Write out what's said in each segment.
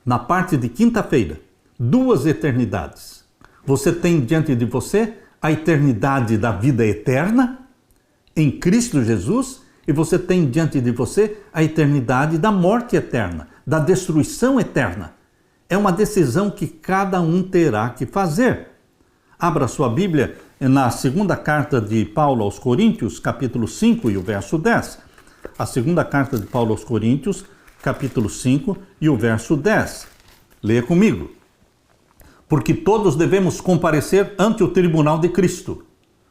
na parte de quinta-feira, duas eternidades. Você tem diante de você a eternidade da vida eterna em Cristo Jesus e você tem diante de você a eternidade da morte eterna, da destruição eterna. É uma decisão que cada um terá que fazer. Abra sua Bíblia na segunda carta de Paulo aos Coríntios, capítulo 5 e o verso 10. A segunda carta de Paulo aos Coríntios, capítulo 5 e o verso 10. Leia comigo. Porque todos devemos comparecer ante o tribunal de Cristo.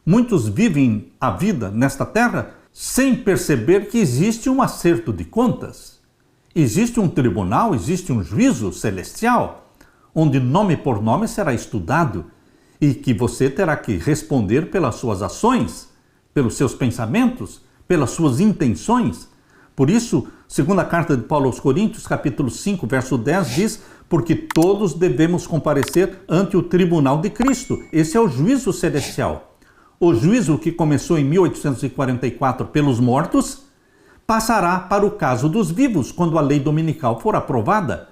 Muitos vivem a vida nesta terra sem perceber que existe um acerto de contas. Existe um tribunal, existe um juízo celestial, onde nome por nome será estudado e que você terá que responder pelas suas ações, pelos seus pensamentos, pelas suas intenções. Por isso, segunda carta de Paulo aos Coríntios, capítulo 5, verso 10, diz: porque todos devemos comparecer ante o tribunal de Cristo. Esse é o juízo celestial. O juízo que começou em 1844 pelos mortos, passará para o caso dos vivos, quando a lei dominical for aprovada.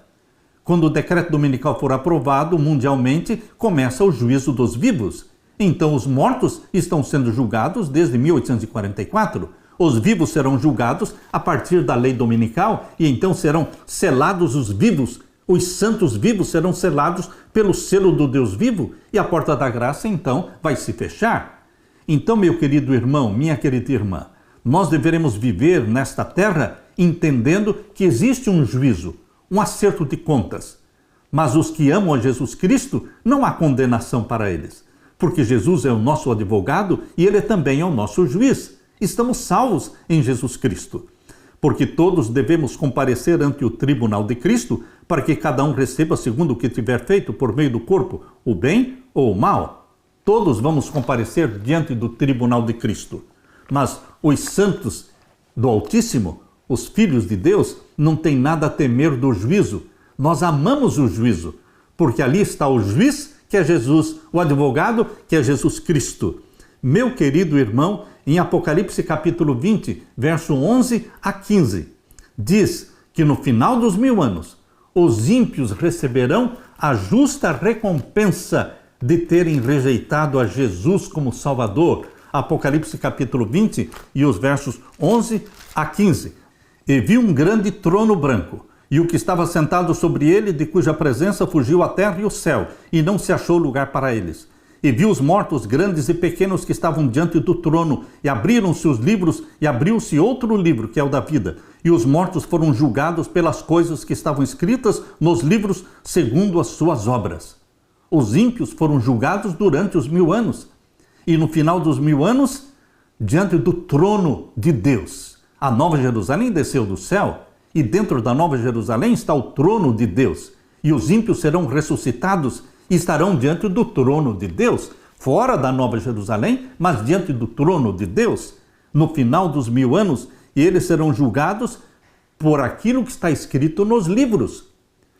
Quando o decreto dominical for aprovado mundialmente, começa o juízo dos vivos. Então os mortos estão sendo julgados desde 1844. Os vivos serão julgados a partir da lei dominical e então serão selados os vivos. Os santos vivos serão selados pelo selo do Deus vivo e a porta da graça então vai se fechar. Então, meu querido irmão, minha querida irmã, nós deveremos viver nesta terra entendendo que existe um juízo, um acerto de contas. Mas os que amam a Jesus Cristo, não há condenação para eles, porque Jesus é o nosso advogado e ele também é o nosso juiz. Estamos salvos em Jesus Cristo, porque todos devemos comparecer ante o tribunal de Cristo para que cada um receba segundo o que tiver feito por meio do corpo, o bem ou o mal. Todos vamos comparecer diante do tribunal de Cristo. Mas os santos do Altíssimo, os filhos de Deus, não têm nada a temer do juízo. Nós amamos o juízo, porque ali está o juiz, que é Jesus, o advogado, que é Jesus Cristo. Meu querido irmão, em Apocalipse capítulo 20, verso 11 a 15, diz que no final dos 1000 anos, os ímpios receberão a justa recompensa de terem rejeitado a Jesus como Salvador. Apocalipse capítulo 20 e os versos 11 a 15. E vi um grande trono branco, e o que estava sentado sobre ele, de cuja presença fugiu a terra e o céu, e não se achou lugar para eles. E vi os mortos, grandes e pequenos, que estavam diante do trono, e abriram-se os livros, e abriu-se outro livro, que é o da vida. E os mortos foram julgados pelas coisas que estavam escritas nos livros, segundo as suas obras. Os ímpios foram julgados durante os 1000 anos. E no final dos 1000 anos, diante do trono de Deus, a Nova Jerusalém desceu do céu, e dentro da Nova Jerusalém está o trono de Deus. E os ímpios serão ressuscitados e estarão diante do trono de Deus, fora da Nova Jerusalém, mas diante do trono de Deus, no final dos 1000 anos, e eles serão julgados por aquilo que está escrito nos livros.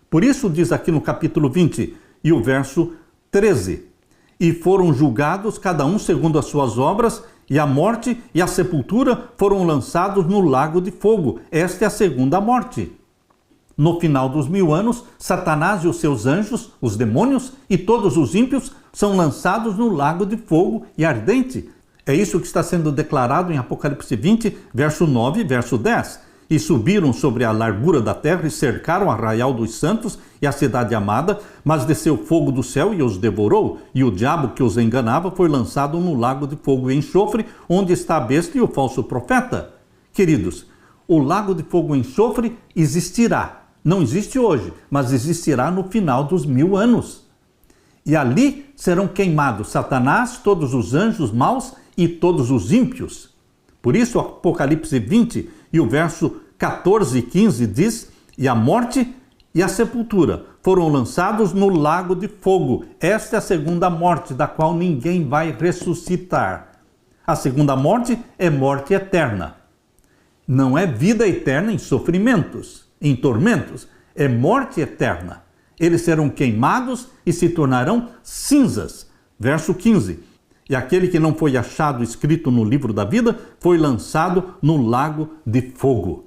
Por isso diz aqui no capítulo 20 e o verso 13, e foram julgados cada um segundo as suas obras, e a morte e a sepultura foram lançados no lago de fogo. Esta é a segunda morte. No final dos 1000 anos, Satanás e os seus anjos, os demônios e todos os ímpios são lançados no lago de fogo e ardente. É isso que está sendo declarado em Apocalipse 20, verso 9 e verso 10. E subiram sobre a largura da terra e cercaram o arraial dos santos e a cidade amada, mas desceu fogo do céu e os devorou, e o diabo que os enganava foi lançado no lago de fogo e enxofre, onde está a besta e o falso profeta. Queridos, o lago de fogo e enxofre existirá. Não existe hoje, mas existirá no final dos 1000 anos. E ali serão queimados Satanás, todos os anjos maus e todos os ímpios. Por isso, Apocalipse 20 e o verso 14 e 15 diz: e a morte e a sepultura foram lançados no lago de fogo. Esta é a segunda morte, da qual ninguém vai ressuscitar. A segunda morte é morte eterna. Não é vida eterna em sofrimentos, em tormentos. É morte eterna. Eles serão queimados e se tornarão cinzas. Verso 15. E aquele que não foi achado escrito no livro da vida foi lançado no lago de fogo.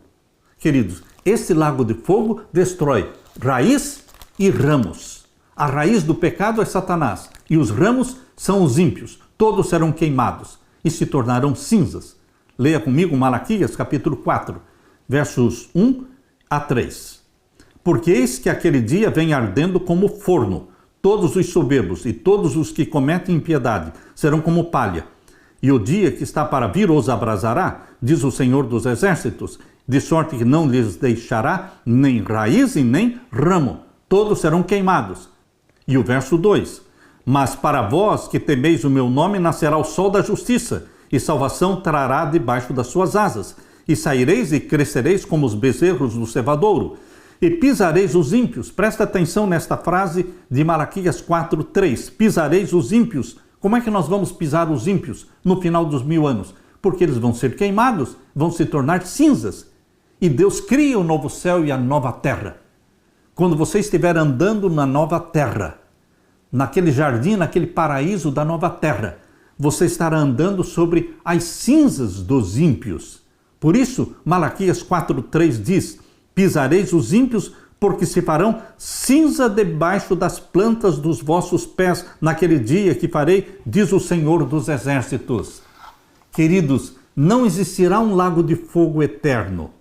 Queridos, esse lago de fogo destrói raiz e ramos. A raiz do pecado é Satanás e os ramos são os ímpios. Todos serão queimados e se tornarão cinzas. Leia comigo Malaquias capítulo 4, versos 1 a 3. Porque eis que aquele dia vem ardendo como forno. Todos os soberbos e todos os que cometem impiedade serão como palha. E o dia que está para vir os abrasará, diz o Senhor dos Exércitos, de sorte que não lhes deixará nem raiz e nem ramo. Todos serão queimados. E o verso 2. Mas para vós que temeis o meu nome nascerá o sol da justiça, e salvação trará debaixo das suas asas. E saireis e crescereis como os bezerros do cevadouro, e pisareis os ímpios. Presta atenção nesta frase de Malaquias 4:3. Pisareis os ímpios. Como é que nós vamos pisar os ímpios no final dos 1000 anos? Porque eles vão ser queimados, vão se tornar cinzas. E Deus cria o novo céu e a nova terra. Quando você estiver andando na nova terra, naquele jardim, naquele paraíso da nova terra, você estará andando sobre as cinzas dos ímpios. Por isso, Malaquias 4:3 diz: pisareis os ímpios, porque se farão cinza debaixo das plantas dos vossos pés naquele dia que farei, diz o Senhor dos Exércitos. Queridos, não existirá um lago de fogo eterno,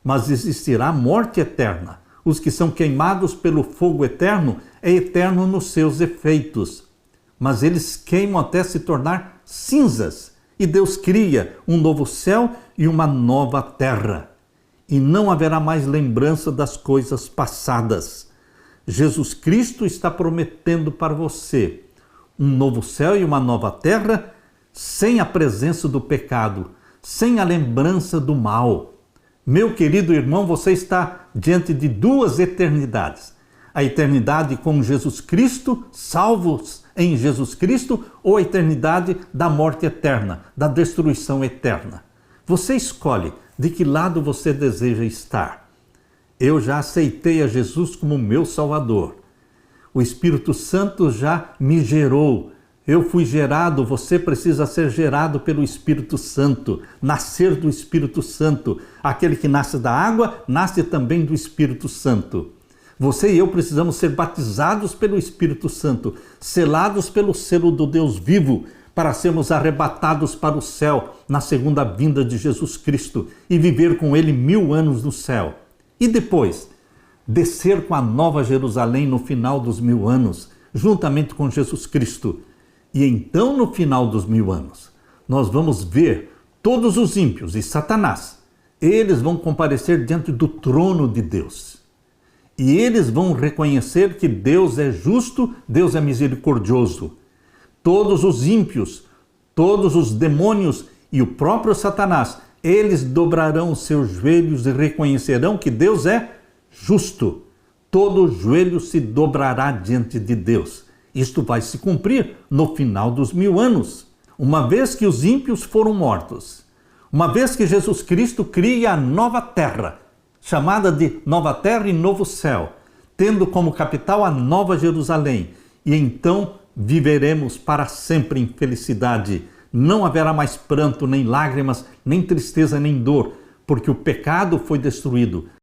mas existirá morte eterna. Os que são queimados pelo fogo eterno é eterno nos seus efeitos, mas eles queimam até se tornar cinzas. E Deus cria um novo céu e uma nova terra. E não haverá mais lembrança das coisas passadas. Jesus Cristo está prometendo para você um novo céu e uma nova terra sem a presença do pecado, sem a lembrança do mal. Meu querido irmão, você está diante de duas eternidades. A eternidade com Jesus Cristo, salvos em Jesus Cristo, ou a eternidade da morte eterna, da destruição eterna. Você escolhe de que lado você deseja estar. Eu já aceitei a Jesus como meu Salvador. O Espírito Santo já me gerou. Eu fui gerado, você precisa ser gerado pelo Espírito Santo, nascer do Espírito Santo. Aquele que nasce da água, nasce também do Espírito Santo. Você e eu precisamos ser batizados pelo Espírito Santo, selados pelo selo do Deus vivo, para sermos arrebatados para o céu na segunda vinda de Jesus Cristo e viver com Ele 1000 anos no céu. E depois, descer com a nova Jerusalém no final dos 1000 anos, juntamente com Jesus Cristo. E então, no final dos 1000 anos, nós vamos ver todos os ímpios e Satanás. Eles vão comparecer diante do trono de Deus. E eles vão reconhecer que Deus é justo, Deus é misericordioso. Todos os ímpios, todos os demônios e o próprio Satanás, eles dobrarão os seus joelhos e reconhecerão que Deus é justo. Todo joelho se dobrará diante de Deus. Isto vai se cumprir no final dos 1000 anos. Uma vez que os ímpios foram mortos, uma vez que Jesus Cristo cria a nova terra, chamada de nova terra e novo céu, tendo como capital a nova Jerusalém, e então viveremos para sempre em felicidade. Não haverá mais pranto, nem lágrimas, nem tristeza, nem dor, porque o pecado foi destruído.